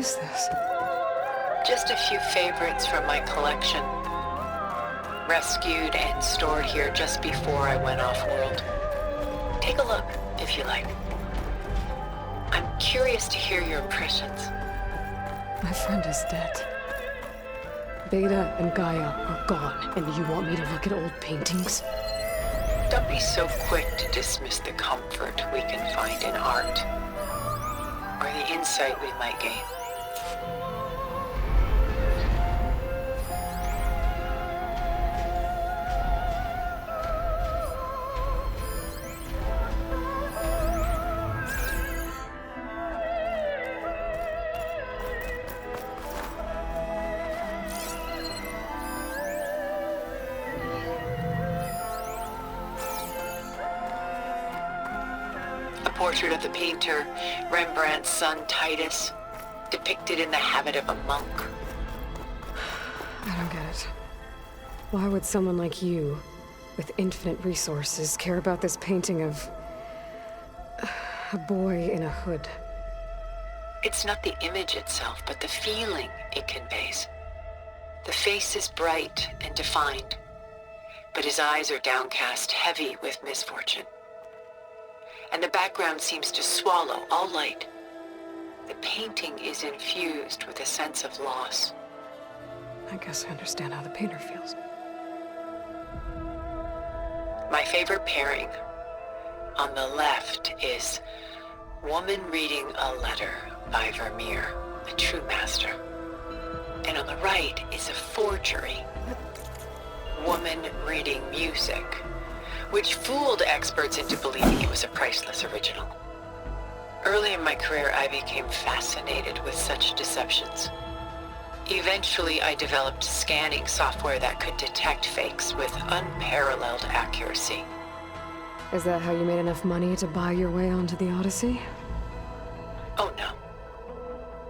is this? Just a few favorites from my collection. Rescued and stored here just before I went off-world. Take a look, if you like. I'm curious to hear your impressions. My friend is dead. Beta and Gaia are gone, and you want me to look at old paintings? Don't be so quick to dismiss the comfort we can find in art, or the insight we might gain. Portrait of the painter, Rembrandt's son Titus, depicted in the habit of a monk. I don't get it. Why would someone like you, with infinite resources, care about this painting of a boy in a hood? It's not the image itself, but the feeling it conveys. The face is bright and defined, but his eyes are downcast, heavy with misfortune. And the background seems to swallow all light. The painting is infused with a sense of loss. I guess I understand how the painter feels. My favorite pairing on the left is Woman Reading a Letter by Vermeer, a true master. And on the right is a forgery, Woman Reading Music, which fooled experts into believing it was a priceless original. Early in my career, I became fascinated with such deceptions. Eventually, I developed scanning software that could detect fakes with unparalleled accuracy. Is that how you made enough money to buy your way onto the Odyssey? Oh no.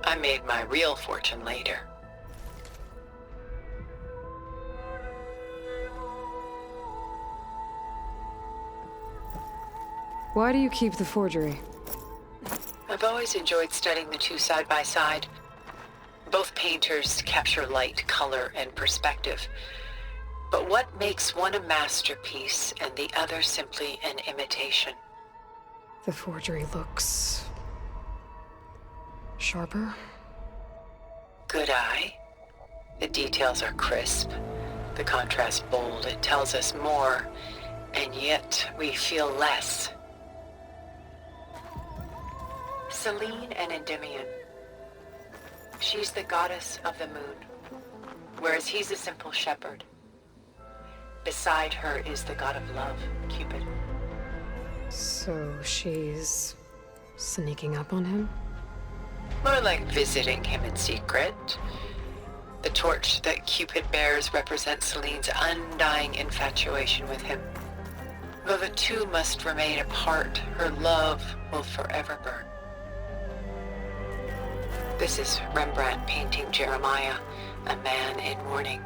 I made my real fortune later. Why do you keep the forgery? I've always enjoyed studying the two side by side. Both painters capture light, color, and perspective. But what makes one a masterpiece and the other simply an imitation? The forgery looks sharper? Good eye. The details are crisp, the contrast bold. It tells us more, and yet we feel less. Selene and Endymion. She's the goddess of the moon, whereas he's a simple shepherd. Beside her is the god of love, Cupid. So she's sneaking up on him? More like visiting him in secret. The torch that Cupid bears represents Selene's undying infatuation with him. Though the two must remain apart, her love will forever burn. This is Rembrandt painting Jeremiah, a man in mourning.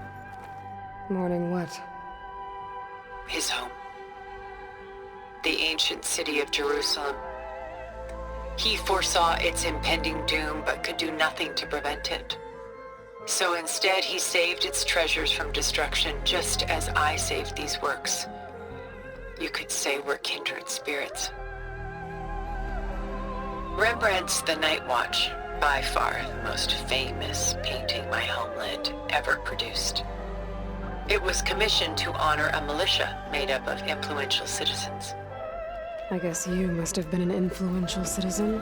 Mourning what? His home. The ancient city of Jerusalem. He foresaw its impending doom, but could do nothing to prevent it. So instead, he saved its treasures from destruction, just as I saved these works. You could say we're kindred spirits. Rembrandt's The Night Watch, by far the most famous painting my homeland ever produced. It was commissioned to honor a militia made up of influential citizens. I guess you must have been an influential citizen.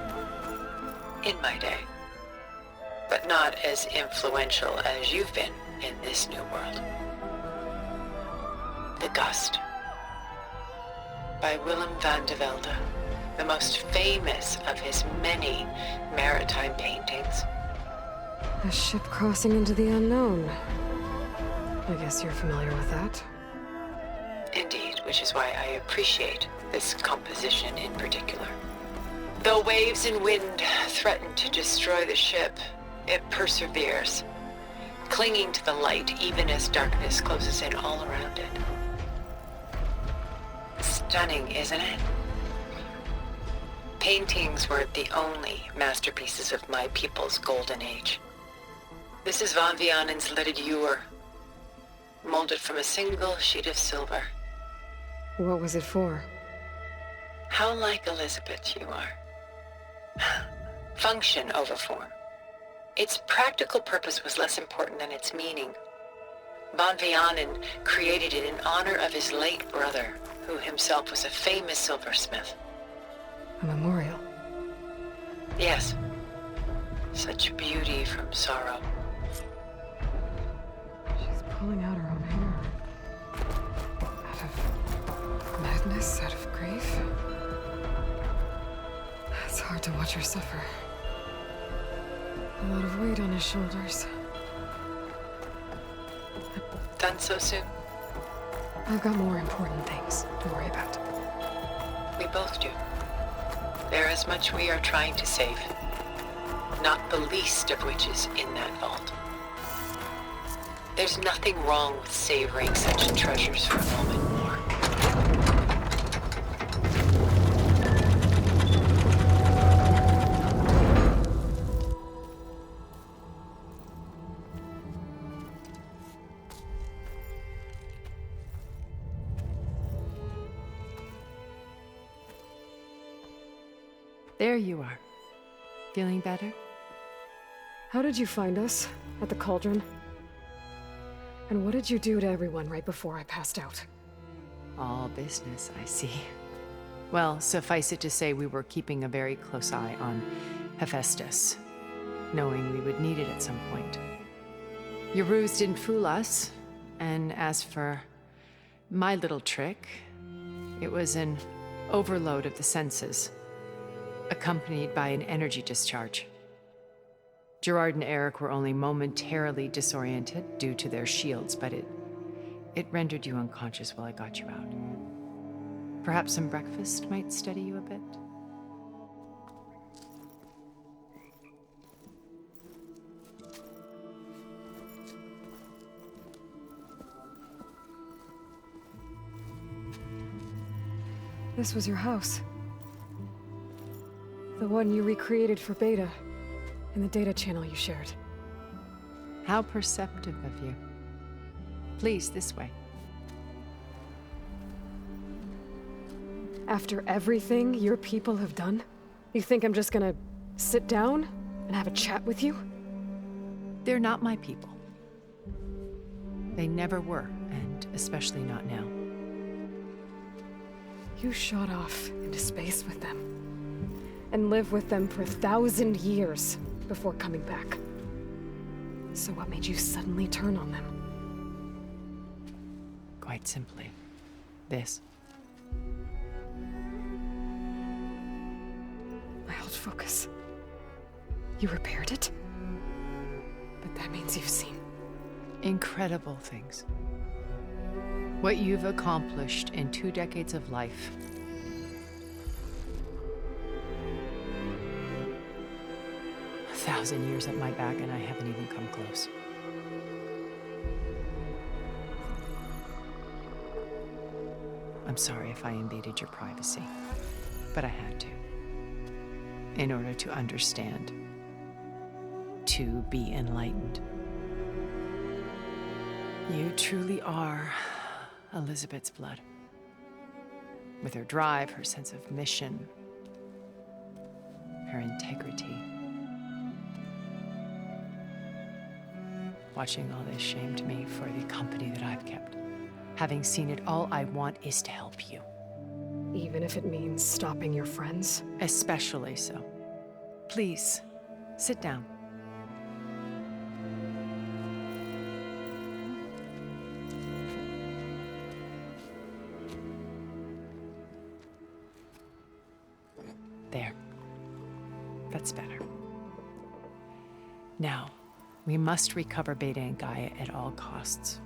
In my day. But not as influential as you've been in this new world. The Gust, by Willem van de Velde, the most famous of his many maritime paintings. A ship crossing into the unknown. I guess you're familiar with that. Indeed, which is why I appreciate this composition in particular. Though waves and wind threaten to destroy the ship, it perseveres, clinging to the light even as darkness closes in all around it. Stunning, isn't it? paintings weren't the only masterpieces of my people's golden age. This is Von Vianen's leaded ewer, molded from a single sheet of silver. What was it for? How like Elizabeth you are. Function over form. Its practical purpose was less important than its meaning. Von Vianen created it in honor of his late brother, who himself was a famous silversmith. A memorial. Yes. Such beauty from sorrow. She's pulling out her own hair. Out of madness, out of grief. It's hard to watch her suffer. A lot of weight on his shoulders. Done so soon? I've got more important things to worry about. We both do. There is much we are trying to save. Not the least of which is in that vault. There's nothing wrong with savoring such treasures for a moment more. There you are. Feeling better? How did you find us? At the cauldron? And what did you do to everyone right before I passed out? All business, I see. Well, suffice it to say we were keeping a very close eye on Hephaestus, knowing we would need it at some point. Your ruse didn't fool us, and as for my little trick, it was an overload of the senses, accompanied by an energy discharge. Gerard and Eric were only momentarily disoriented due to their shields, but it rendered you unconscious while I got you out. Perhaps some breakfast might steady you a bit? This was your house. The one you recreated for Beta, in the data channel you shared. How perceptive of you. Please, this way. After everything your people have done, you think I'm just gonna sit down and have a chat with you? They're not my people. They never were, and especially not now. You shot off into space with them, and lived with them for 1,000 years before coming back. So what made you suddenly turn on them? Quite simply, this. My old focus. You repaired it? But that means you've seen. Incredible things. What you've accomplished in 2 decades of life. A 1,000 years at my back, and I haven't even come close. I'm sorry if I invaded your privacy, but I had to. In order to understand. To be enlightened. You truly are Elizabeth's blood. With her drive, her sense of mission, her integrity. Watching all this shamed me for the company that I've kept. Having seen it, all I want is to help you. Even if it means stopping your friends? Especially so. Please, sit down. There. That's better. Now, we must recover Beta and Gaia at all costs.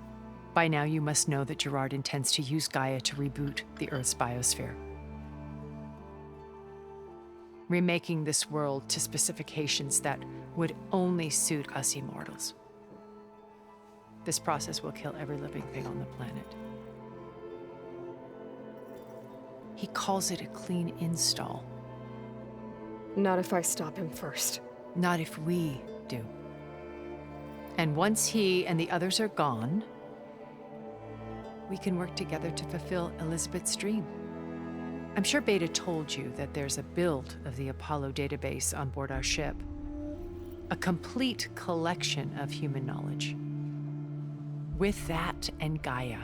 By now, you must know that Gerard intends to use Gaia to reboot the Earth's biosphere. Remaking this world to specifications that would only suit us immortals. This process will kill every living thing on the planet. He calls it a clean install. Not if I stop him first. Not if we do. And once he and the others are gone, we can work together to fulfill Elizabeth's dream. I'm sure Beta told you that there's a build of the Apollo database on board our ship. A complete collection of human knowledge. With that and Gaia,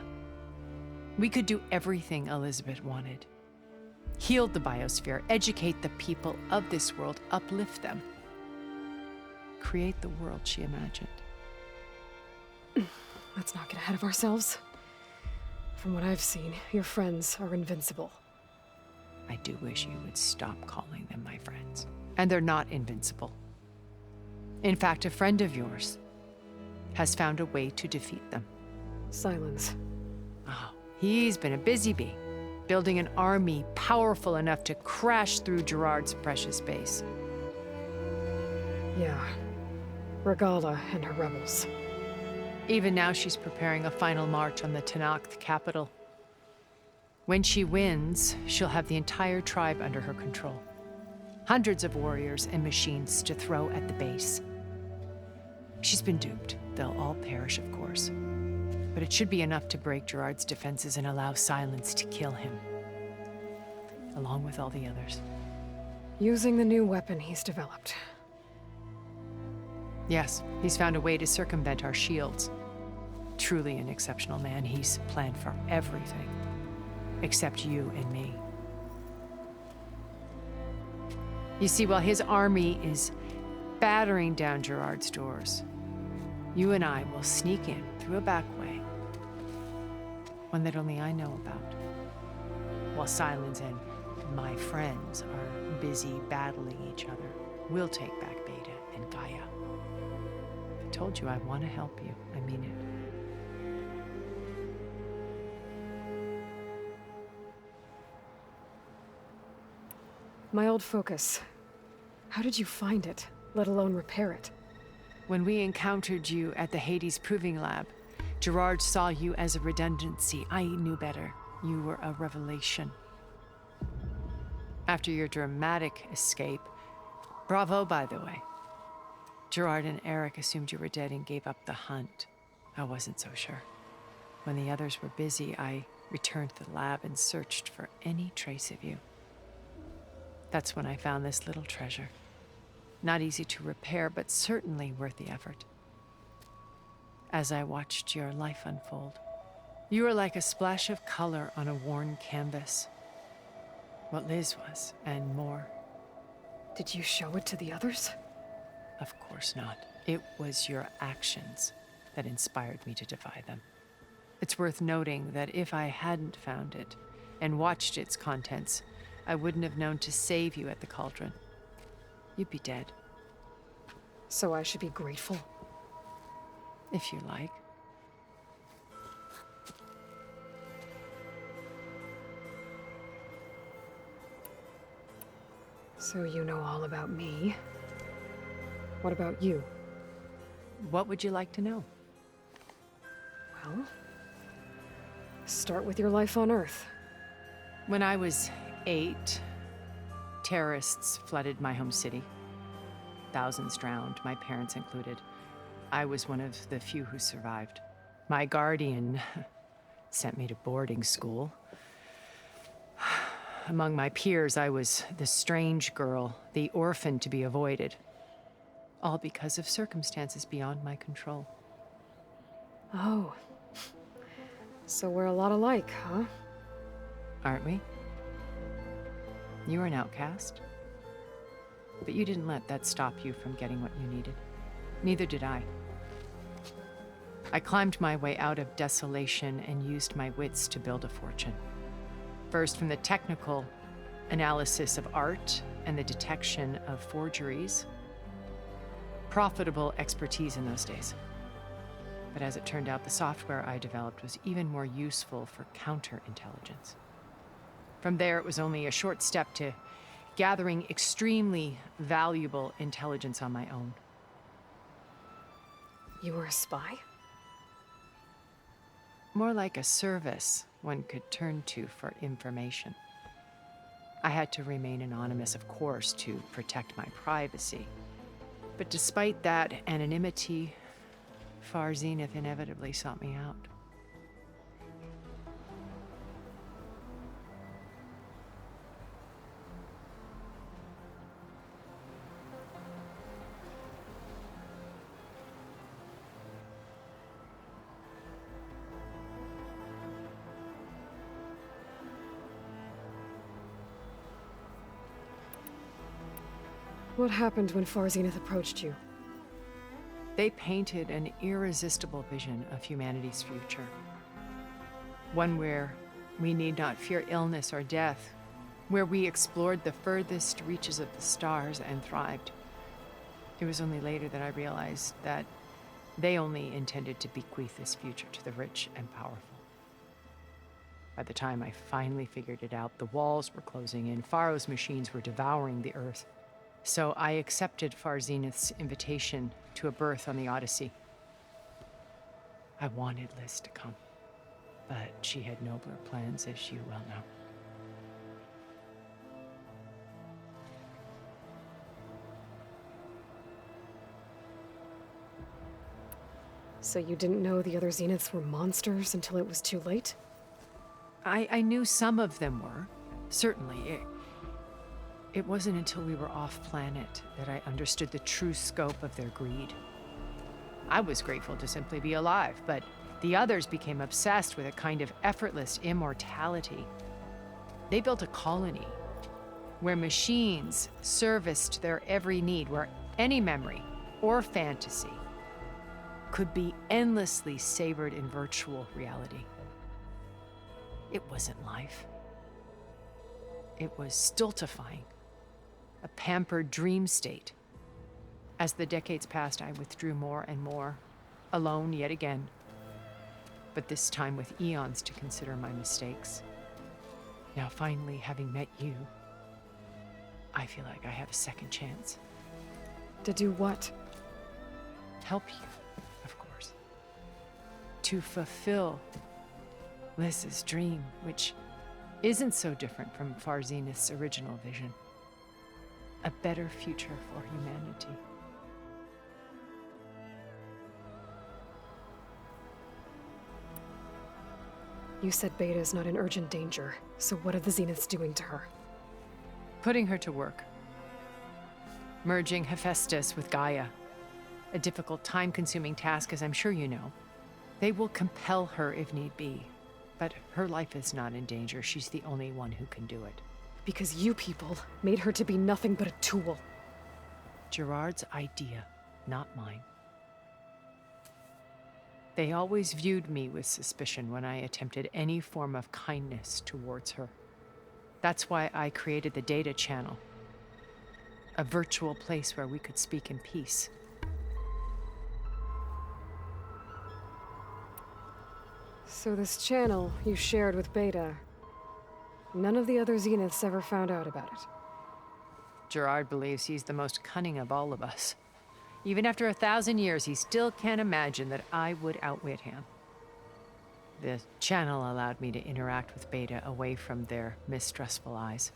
we could do everything Elizabeth wanted. Heal the biosphere, educate the people of this world, uplift them. Create the world she imagined. Let's not get ahead of ourselves. From what I've seen, your friends are invincible. I do wish you would stop calling them my friends. And they're not invincible. In fact, a friend of yours has found a way to defeat them. Silence. Oh, he's been a busy bee, building an army powerful enough to crash through Gerard's precious base. Yeah. Regala and her rebels. Even now, she's preparing a final march on the Tenakth capital. When she wins, she'll have the entire tribe under her control. Hundreds of warriors and machines to throw at the base. She's been duped. They'll all perish, of course. But it should be enough to break Gerard's defenses and allow Silence to kill him. Along with all the others. Using the new weapon he's developed. Yes, he's found a way to circumvent our shields. Truly an exceptional man. He's planned for everything. Except you and me. You see, while his army is battering down Gerard's doors, you and I will sneak in through a back way. One that only I know about. While Silence and my friends are busy battling each other, we'll take back Beta and Gaia. I told you I want to help you. I mean it. My old focus. How did you find it, let alone repair it? When we encountered you at the Hades Proving Lab, Gerard saw you as a redundancy. I knew better. You were a revelation. After your dramatic escape, bravo, by the way. Gerard and Eric assumed you were dead and gave up the hunt. I wasn't so sure. When the others were busy, I returned to the lab and searched for any trace of you. That's when I found this little treasure. Not easy to repair, but certainly worth the effort. As I watched your life unfold, you were like a splash of color on a worn canvas. What Liz was, and more. Did you show it to the others? Of course not. It was your actions that inspired me to defy them. It's worth noting that if I hadn't found it and watched its contents, I wouldn't have known to save you at the cauldron. You'd be dead. So I should be grateful? If you like. So you know all about me. What about you? What would you like to know? Well, start with your life on Earth. When I was 8, terrorists flooded my home city. Thousands drowned, my parents included. I was one of the few who survived. My guardian sent me to boarding school. Among my peers, I was the strange girl, the orphan to be avoided. All because of circumstances beyond my control. Oh. So we're a lot alike, huh? Aren't we? You were an outcast. But you didn't let that stop you from getting what you needed. Neither did I. I climbed my way out of desolation and used my wits to build a fortune. First, from the technical analysis of art and the detection of forgeries. Profitable expertise in those days. But as it turned out, the software I developed was even more useful for counterintelligence. From there, it was only a short step to gathering extremely valuable intelligence on my own. You were a spy? More like a service one could turn to for information. I had to remain anonymous, of course, to protect my privacy. But despite that anonymity, Far Zenith inevitably sought me out. What happened when Far Zenith approached you? They painted an irresistible vision of humanity's future. One where we need not fear illness or death, where we explored the furthest reaches of the stars and thrived. It was only later that I realized that they only intended to bequeath this future to the rich and powerful. By the time I finally figured it out, the walls were closing in, Pharaoh's machines were devouring the Earth. So I accepted Far Zenith's invitation to a berth on the Odyssey. I wanted Liz to come, but she had nobler plans, as you well know. So you didn't know the other Zeniths were monsters until it was too late? I knew some of them were, certainly. It wasn't until we were off-planet that I understood the true scope of their greed. I was grateful to simply be alive, but the others became obsessed with a kind of effortless immortality. They built a colony where machines serviced their every need, where any memory or fantasy could be endlessly savored in virtual reality. It wasn't life. It was stultifying, a pampered dream state. As the decades passed, I withdrew more and more, alone yet again, but this time with eons to consider my mistakes. Now, finally, having met you, I feel like I have a second chance. To do what? Help you, of course. To fulfill Liz's dream, which isn't so different from Far Zenith's original vision. A better future for humanity. You said Beta is not in urgent danger, so what are the Zeniths doing to her? Putting her to work. Merging Hephaestus with Gaia. A difficult, time-consuming task, as I'm sure you know. They will compel her if need be. But her life is not in danger. She's the only one who can do it. Because you people made her to be nothing but a tool. Gerard's idea, not mine. They always viewed me with suspicion when I attempted any form of kindness towards her. That's why I created the Data Channel. A virtual place where we could speak in peace. So this channel you shared with Beta, none of the other Zeniths ever found out about it. Gerard believes he's the most cunning of all of us. Even after 1,000 years, he still can't imagine that I would outwit him. The channel allowed me to interact with Beta away from their mistrustful eyes.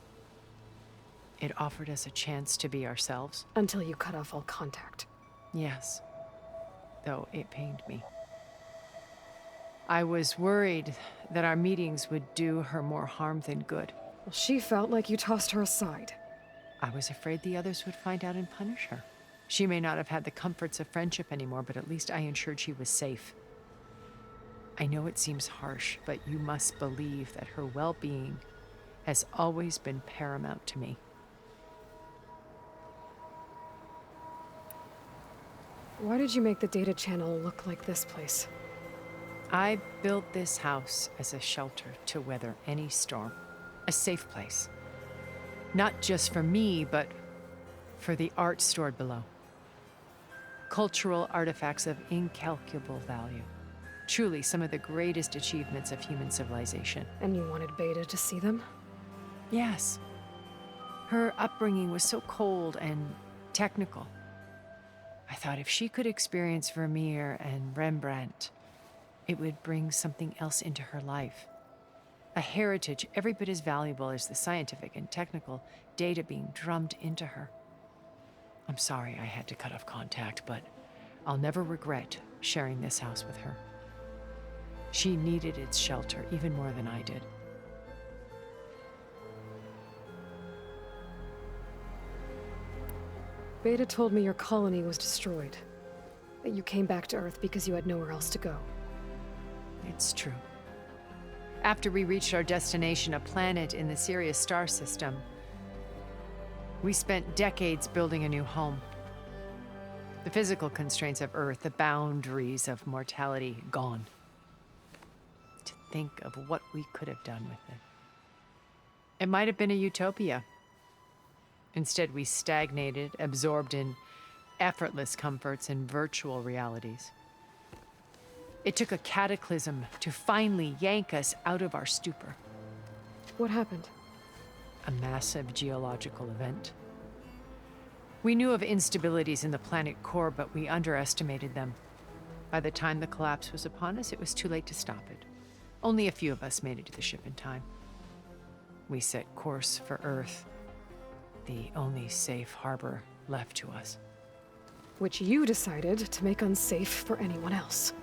It offered us a chance to be ourselves. Until you cut off all contact. Yes, though it pained me. I was worried that our meetings would do her more harm than good. Well, she felt like you tossed her aside. I was afraid the others would find out and punish her. She may not have had the comforts of friendship anymore, but at least I ensured she was safe. I know it seems harsh, but you must believe that her well-being has always been paramount to me. Why did you make the Data Channel look like this place? I built this house as a shelter to weather any storm. A safe place. Not just for me, but for the art stored below. Cultural artifacts of incalculable value. Truly some of the greatest achievements of human civilization. And you wanted Beta to see them? Yes. Her upbringing was so cold and technical. I thought if she could experience Vermeer and Rembrandt, it would bring something else into her life. A heritage every bit as valuable as the scientific and technical data being drummed into her. I'm sorry I had to cut off contact, but I'll never regret sharing this house with her. She needed its shelter even more than I did. Beta told me your colony was destroyed. That you came back to Earth because you had nowhere else to go. It's true. After we reached our destination, a planet in the Sirius star system, we spent decades building a new home. The physical constraints of Earth, the boundaries of mortality, gone. To think of what we could have done with it. It might have been a utopia. Instead, we stagnated, absorbed in effortless comforts and virtual realities. It took a cataclysm to finally yank us out of our stupor. What happened? A massive geological event. We knew of instabilities in the planet core, but we underestimated them. By the time the collapse was upon us, it was too late to stop it. Only a few of us made it to the ship in time. We set course for Earth, the only safe harbor left to us. Which you decided to make unsafe for anyone else.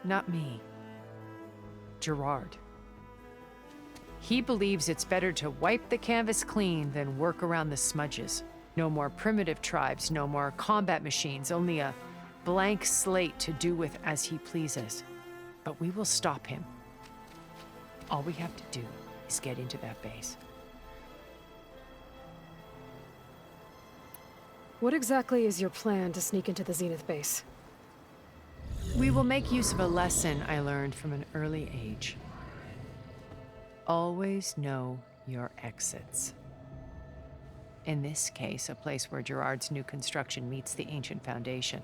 Not me. Gerard. He believes it's better to wipe the canvas clean than work around the smudges. No more primitive tribes, no more combat machines, only a blank slate to do with as he pleases. But we will stop him. All we have to do is get into that base. What exactly is your plan to sneak into the Zenith base? We will make use of a lesson I learned from an early age. Always know your exits. In this case, a place where Gerard's new construction meets the ancient foundation,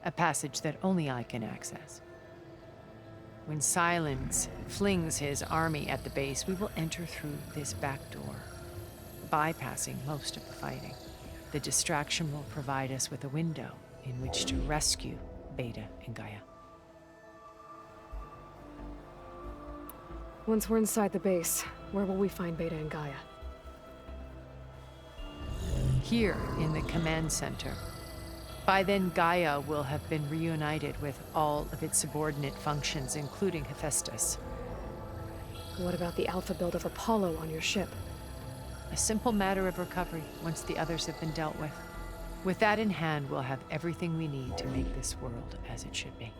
a passage that only I can access. When Silence flings his army at the base, we will enter through this back door, bypassing most of the fighting. The distraction will provide us with a window in which to rescue Beta and Gaia. Once we're inside the base, where will we find Beta and Gaia? Here in the command center. By then, Gaia will have been reunited with all of its subordinate functions, including Hephaestus. What about the alpha build of Apollo on your ship? A simple matter of recovery once the others have been dealt with. With that in hand, we'll have everything we need to make this world as it should be.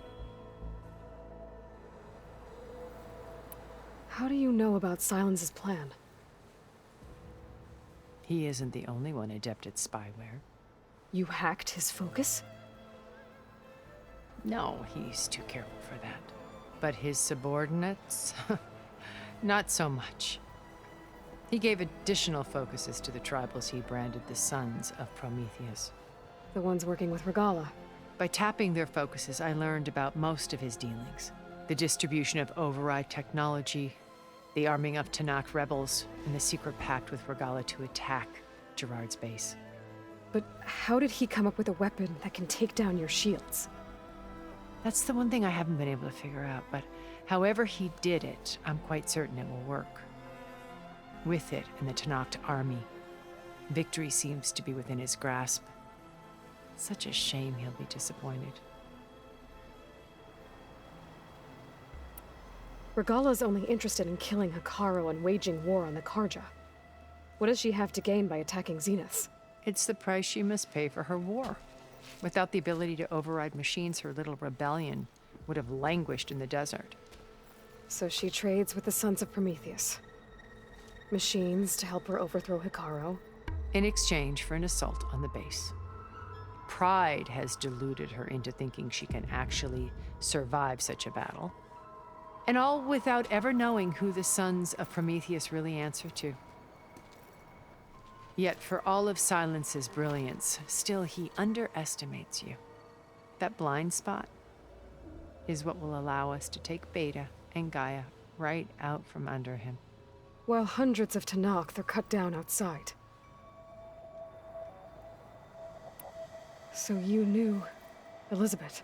How do you know about Silence's plan? He isn't the only one adept at spyware. You hacked his focus? No, he's too careful for that. But his subordinates? Not so much. He gave additional focuses to the tribals he branded the Sons of Prometheus. The ones working with Regalla. By tapping their focuses, I learned about most of his dealings. The distribution of override technology, the arming of Tanakh rebels, and the secret pact with Regalla to attack Gerard's base. But how did he come up with a weapon that can take down your shields? That's the one thing I haven't been able to figure out, but however he did it, I'm quite certain it will work. With it and the Tanakh army, victory seems to be within his grasp. Such a shame he'll be disappointed. Regalla's only interested in killing Hekarro and waging war on the Karja. What does she have to gain by attacking Zenith? It's the price she must pay for her war. Without the ability to override machines, her little rebellion would have languished in the desert. So she trades with the Sons of Prometheus. Machines to help her overthrow Hekarro. In exchange for an assault on the base. Pride has deluded her into thinking she can actually survive such a battle. And all without ever knowing who the Sons of Prometheus really answer to. Yet for all of Silence's brilliance, still he underestimates you. That blind spot is what will allow us to take Beta and Gaia right out from under him. While hundreds of Tanakh are cut down outside. So you knew Elizabeth.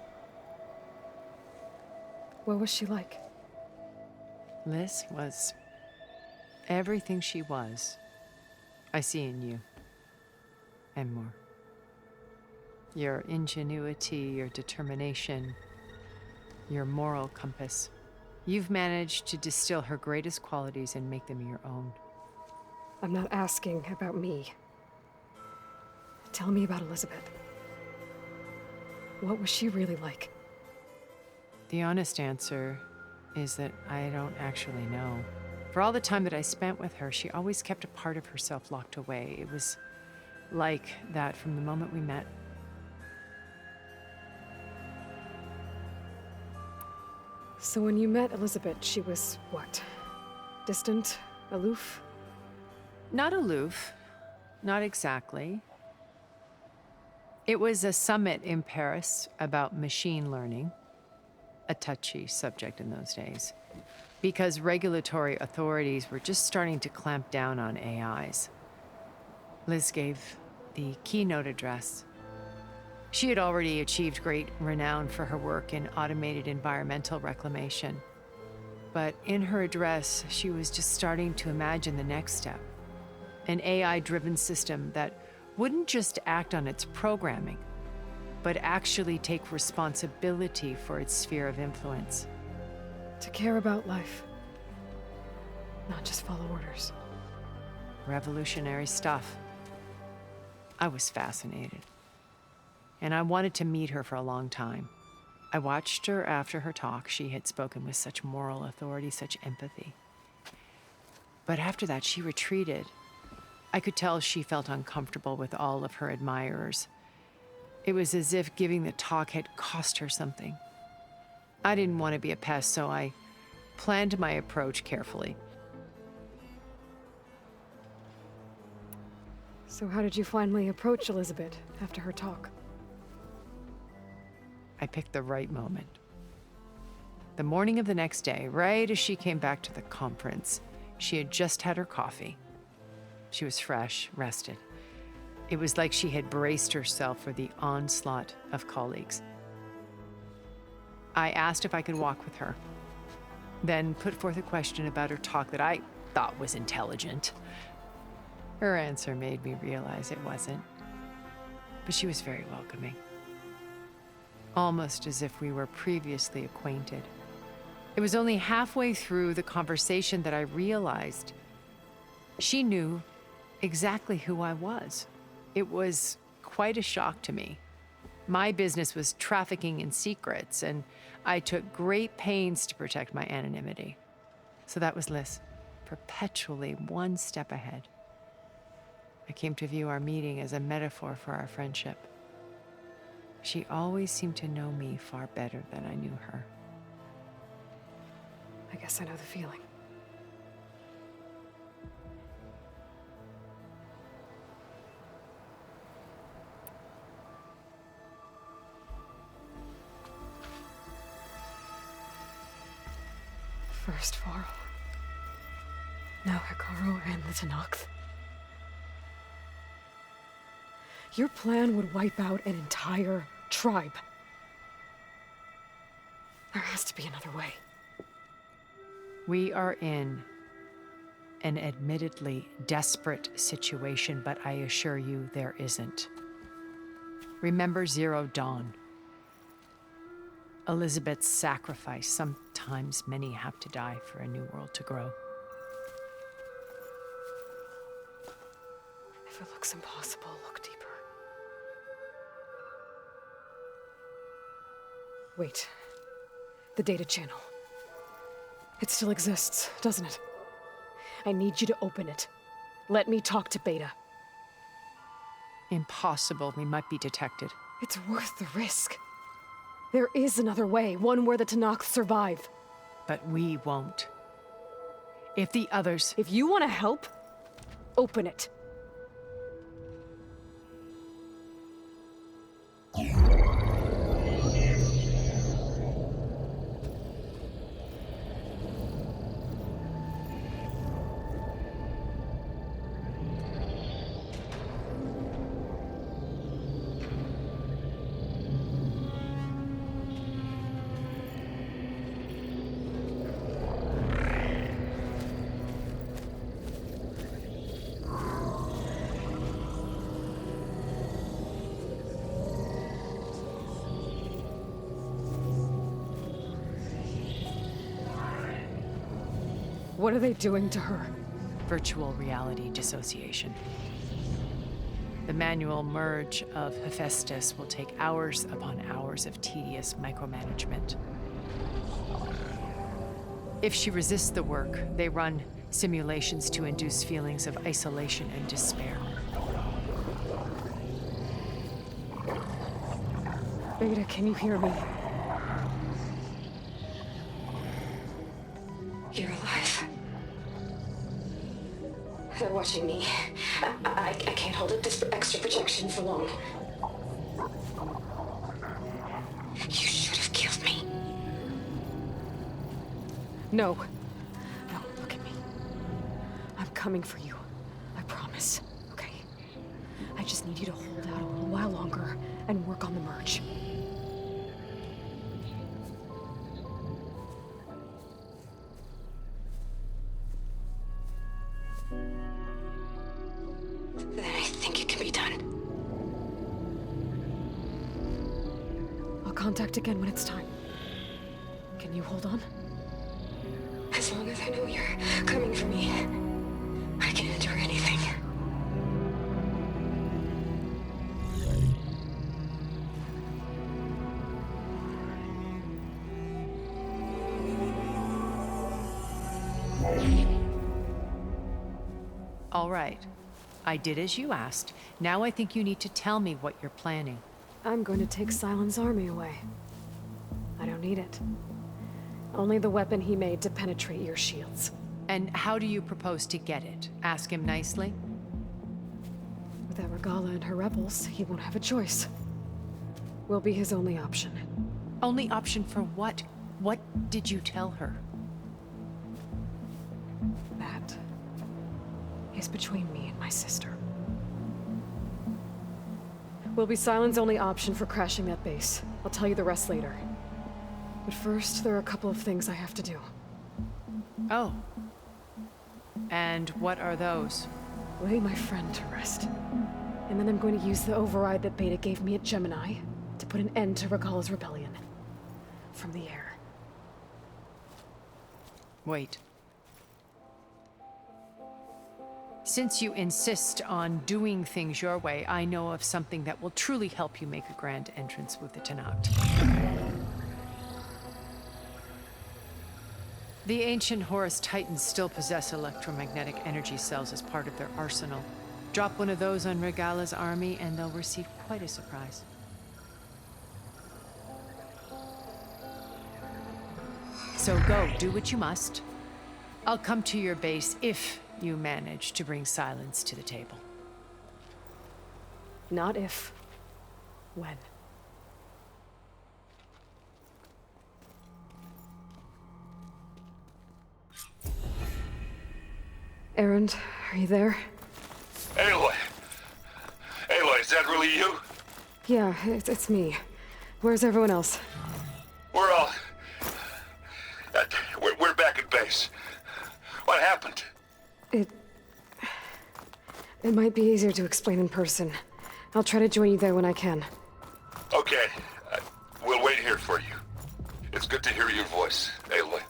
What was she like? Liz was everything she was. I see in you. And more. Your ingenuity, your determination, your moral compass. You've managed to distill her greatest qualities and make them your own. I'm not asking about me. Tell me about Elizabeth. What was she really like? The honest answer is that I don't actually know. For all the time that I spent with her, she always kept a part of herself locked away. It was like that from the moment we met. So when you met Elizabeth, she was what? Distant? Aloof? Not aloof. Not exactly. It was a summit in Paris about machine learning, a touchy subject in those days, because regulatory authorities were just starting to clamp down on AIs. Liz gave the keynote address. She had already achieved great renown for her work in automated environmental reclamation. But in her address, she was just starting to imagine the next step. An AI-driven system that wouldn't just act on its programming, but actually take responsibility for its sphere of influence. To care about life. Not just follow orders. Revolutionary stuff. I was fascinated. And I wanted to meet her for a long time. I watched her after her talk. She had spoken with such moral authority, such empathy. But after that, she retreated. I could tell she felt uncomfortable with all of her admirers. It was as if giving the talk had cost her something. I didn't want to be a pest, so I planned my approach carefully. So how did you finally approach Elizabeth after her talk? I picked the right moment. The morning of the next day, right as she came back to the conference, she had just had her coffee. She was fresh, rested. It was like she had braced herself for the onslaught of colleagues. I asked if I could walk with her, then put forth a question about her talk that I thought was intelligent. Her answer made me realize it wasn't, but she was very welcoming. Almost as if we were previously acquainted. It was only halfway through the conversation that I realized she knew exactly who I was. It was quite a shock to me. My business was trafficking in secrets, and I took great pains to protect my anonymity. So that was Liz, perpetually one step ahead. I came to view our meeting as a metaphor for our friendship. She always seemed to know me far better than I knew her. I guess I know the feeling. First Varl. Now Hekarro and the Tenakth. Your plan would wipe out an entire tribe. There has to be another way. We are in an admittedly desperate situation, but I assure you there isn't. Remember Zero Dawn. Elizabeth's sacrifice. Sometimes many have to die for a new world to grow. If it looks impossible, look deeper. Wait. The data channel. It still exists, doesn't it? I need you to open it. Let me talk to Beta. Impossible. We might be detected. It's worth the risk. There is another way, one where the Tenakth survive. But we won't. If the others... If you want to help, open it. What are they doing to her? Virtual reality dissociation. The manual merge of Hephaestus will take hours upon hours of tedious micromanagement. If she resists the work, they run simulations to induce feelings of isolation and despair. Beta, can you hear me? You're alive. They're watching me. I can't hold up this extra projection for long. You should have killed me. No. No, look at me. I'm coming for you. I promise. Okay? I just need you to hold out a little while longer and work on the merge. Then I think it can be done. I'll contact again when it's time. Can you hold on? As long as I know you're coming for me, I can endure anything. All right. I did as you asked. Now I think you need to tell me what you're planning. I'm going to take Sylens' army away. I don't need it. Only the weapon he made to penetrate your shields. And how do you propose to get it? Ask him nicely? Without Regala and her rebels, he won't have a choice. We'll be his only option. Only option for what? What did you tell her? That is between me and my sister. Will be Sylens' only option for crashing that base. I'll tell you the rest later. But first, there are a couple of things I have to do. Oh. And what are those? Lay my friend to rest. And then I'm going to use the override that Beta gave me at Gemini to put an end to Regala's rebellion. From the air. Wait. Since you insist on doing things your way, I know of something that will truly help you make a grand entrance with the Tenakth. The ancient Horus Titans still possess electromagnetic energy cells as part of their arsenal. Drop one of those on Regala's army and they'll receive quite a surprise. So go, do what you must. I'll come to your base if you manage to bring Sylens to the table. Not if. When. Erend, are you there? Aloy! Aloy, is that really you? Yeah, it's me. Where's everyone else? We're all... we're back at base. What happened? It might be easier to explain in person. I'll try to join you there when I can. Okay. We'll wait here for you. It's good to hear your voice, Aloy.